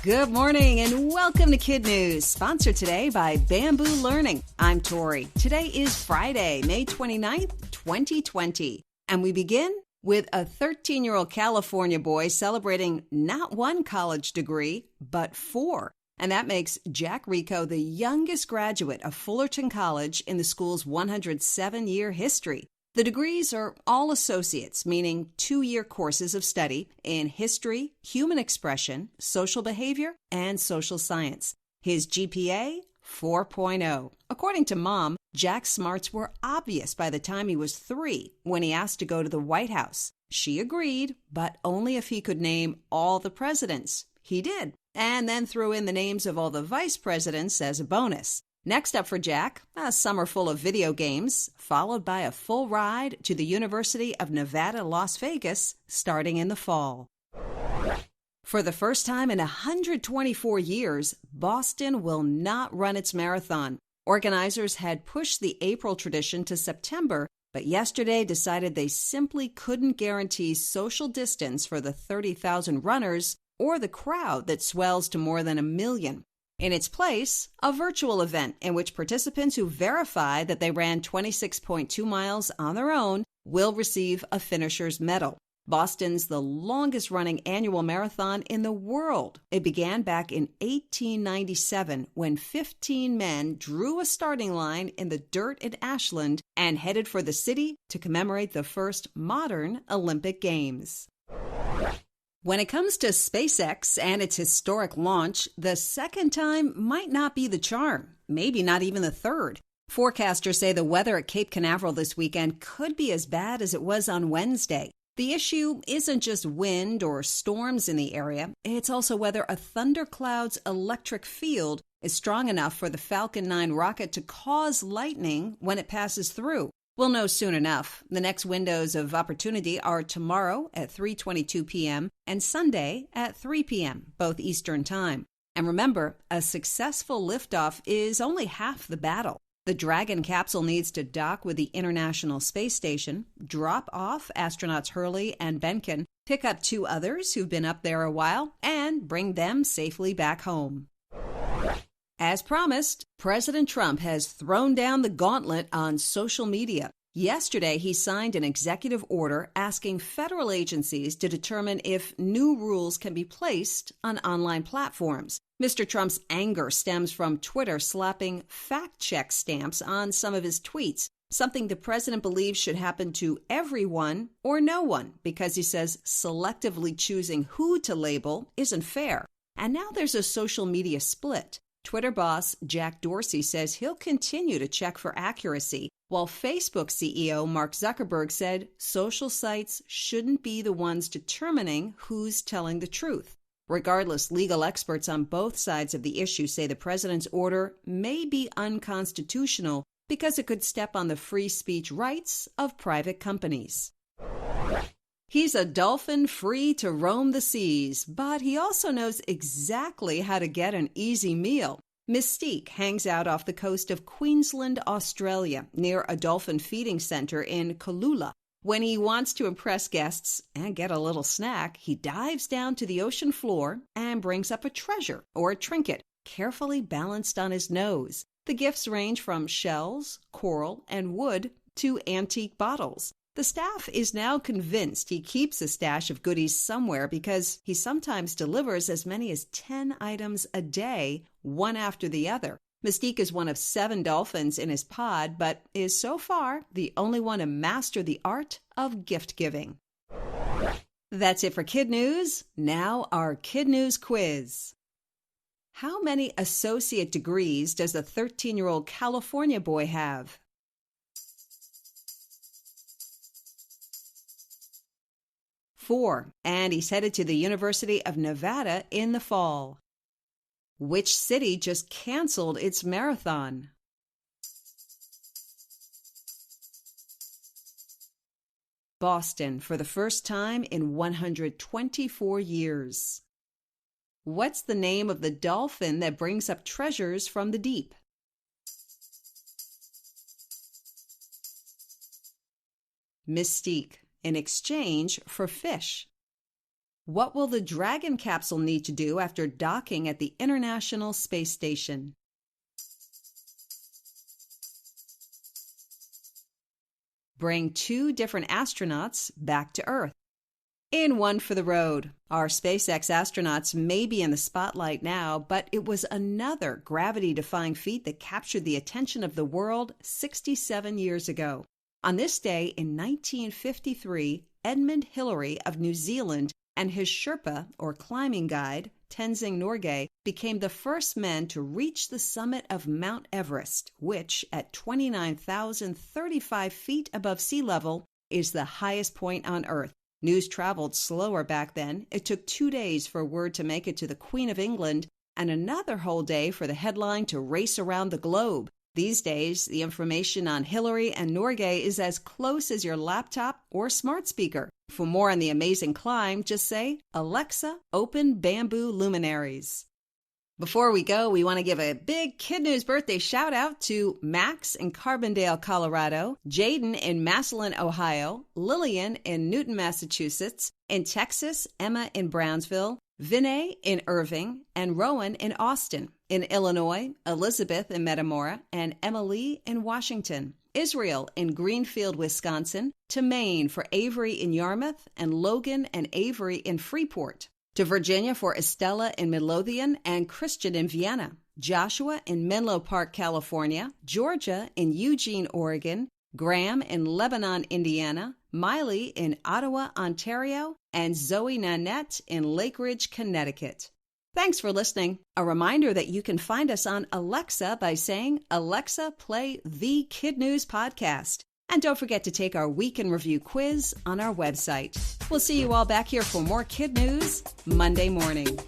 Good morning and welcome to KidNuz, sponsored today by Bamboo Learning. I'm Tori. Today is Friday, May 29th, 2020. And we begin with a 13-year-old California boy celebrating not one college degree, but 4. And that makes Jack Rico the youngest graduate of Fullerton College in the school's 107-year history. The degrees are all associates, meaning 2-year courses of study in history, human expression, social behavior, and social science. His GPA, 4.0. According to Mom, Jack's smarts were obvious by the time he was 3 when he asked to go to the White House. She agreed, but only if he could name all the presidents. He did, and then threw in the names of all the vice presidents as a bonus. Next up for Jack, a summer full of video games, followed by a full ride to the University of Nevada, Las Vegas, starting in the fall. For the first time in 124 years, Boston will not run its marathon. Organizers had pushed the April tradition to September, but yesterday decided they simply couldn't guarantee social distance for the 30,000 runners or the crowd that swells to more than 1 million. In its place, a virtual event in which participants who verify that they ran 26.2 miles on their own will receive a finisher's medal. Boston's the longest-running annual marathon in the world. It began back in 1897 when 15 men drew a starting line in the dirt in Ashland and headed for the city to commemorate the first modern Olympic Games. When it comes to SpaceX and its historic launch, the second time might not be the charm, maybe not even the third. Forecasters say the weather at Cape Canaveral this weekend could be as bad as it was on Wednesday. The issue isn't just wind or storms in the area, it's also whether a thundercloud's electric field is strong enough for the Falcon 9 rocket to cause lightning when it passes through. We'll know soon enough. The next windows of opportunity are tomorrow at 3:22 p.m. and Sunday at 3 p.m., both Eastern Time. And remember, a successful liftoff is only half the battle. The Dragon capsule needs to dock with the International Space Station, drop off astronauts Hurley and Benkin, pick up 2 others who've been up there a while, and bring them safely back home. As promised, President Trump has thrown down the gauntlet on social media. Yesterday, he signed an executive order asking federal agencies to determine if new rules can be placed on online platforms. Mr. Trump's anger stems from Twitter slapping fact-check stamps on some of his tweets, something the president believes should happen to everyone or no one, because he says selectively choosing who to label isn't fair. And now there's a social media split. Twitter boss Jack Dorsey says he'll continue to check for accuracy, while Facebook CEO Mark Zuckerberg said social sites shouldn't be the ones determining who's telling the truth. Regardless, legal experts on both sides of the issue say the president's order may be unconstitutional because it could step on the free speech rights of private companies. He's a dolphin free to roam the seas, but he also knows exactly how to get an easy meal. Mystique hangs out off the coast of Queensland, Australia, near a dolphin feeding center in Kulula. When he wants to impress guests and get a little snack, he dives down to the ocean floor and brings up a treasure or a trinket, carefully balanced on his nose. The gifts range from shells, coral, and wood to antique bottles. The staff is now convinced he keeps a stash of goodies somewhere because he sometimes delivers as many as 10 items a day, one after the other. Mystique is one of 7 dolphins in his pod, but is so far the only one to master the art of gift giving. That's it for KidNuz. Now our KidNuz quiz. How many associate degrees does a 13-year-old California boy have? 4, and he's headed to the University of Nevada in the fall. Which city just canceled its marathon? Boston, for the first time in 124 years. What's the name of the dolphin that brings up treasures from the deep? Mystique, in exchange for fish. What will the Dragon capsule need to do after docking at the International Space Station? Bring 2 different astronauts back to Earth. In One for the Road, our SpaceX astronauts may be in the spotlight now, but it was another gravity-defying feat that captured the attention of the world 67 years ago. On this day in 1953, Edmund Hillary of New Zealand and his Sherpa, or climbing guide, Tenzing Norgay, became the first men to reach the summit of Mount Everest, which, at 29,035 feet above sea level, is the highest point on Earth. News traveled slower back then. It took 2 days for word to make it to the Queen of England and another whole day for the headline to race around the globe. These days, the information on Hillary and Norgay is as close as your laptop or smart speaker. For more on the amazing climb, just say, "Alexa, open Bamboo Luminaries." Before we go, we want to give a big KidNuz birthday shout out to Max in Carbondale, Colorado, Jaden in Massillon, Ohio, Lillian in Newton, Massachusetts, in Texas, Emma in Brownsville, Vinay in Irving, and Rowan in Austin, in Illinois, Elizabeth in Metamora, and Emily in Washington, Israel in Greenfield, Wisconsin, to Maine for Avery in Yarmouth, and Logan and Avery in Freeport, to Virginia for Estella in Midlothian and Christian in Vienna, Joshua in Menlo Park, California, Georgia in Eugene, Oregon, Graham in Lebanon, Indiana, Miley in Ottawa, Ontario, and Zoe Nanette in Lake Ridge, Connecticut. Thanks for listening. A reminder that you can find us on Alexa by saying, "Alexa, play the KidNuz podcast." And don't forget to take our Week in Review quiz on our website. We'll see you all back here for more KidNuz Monday morning.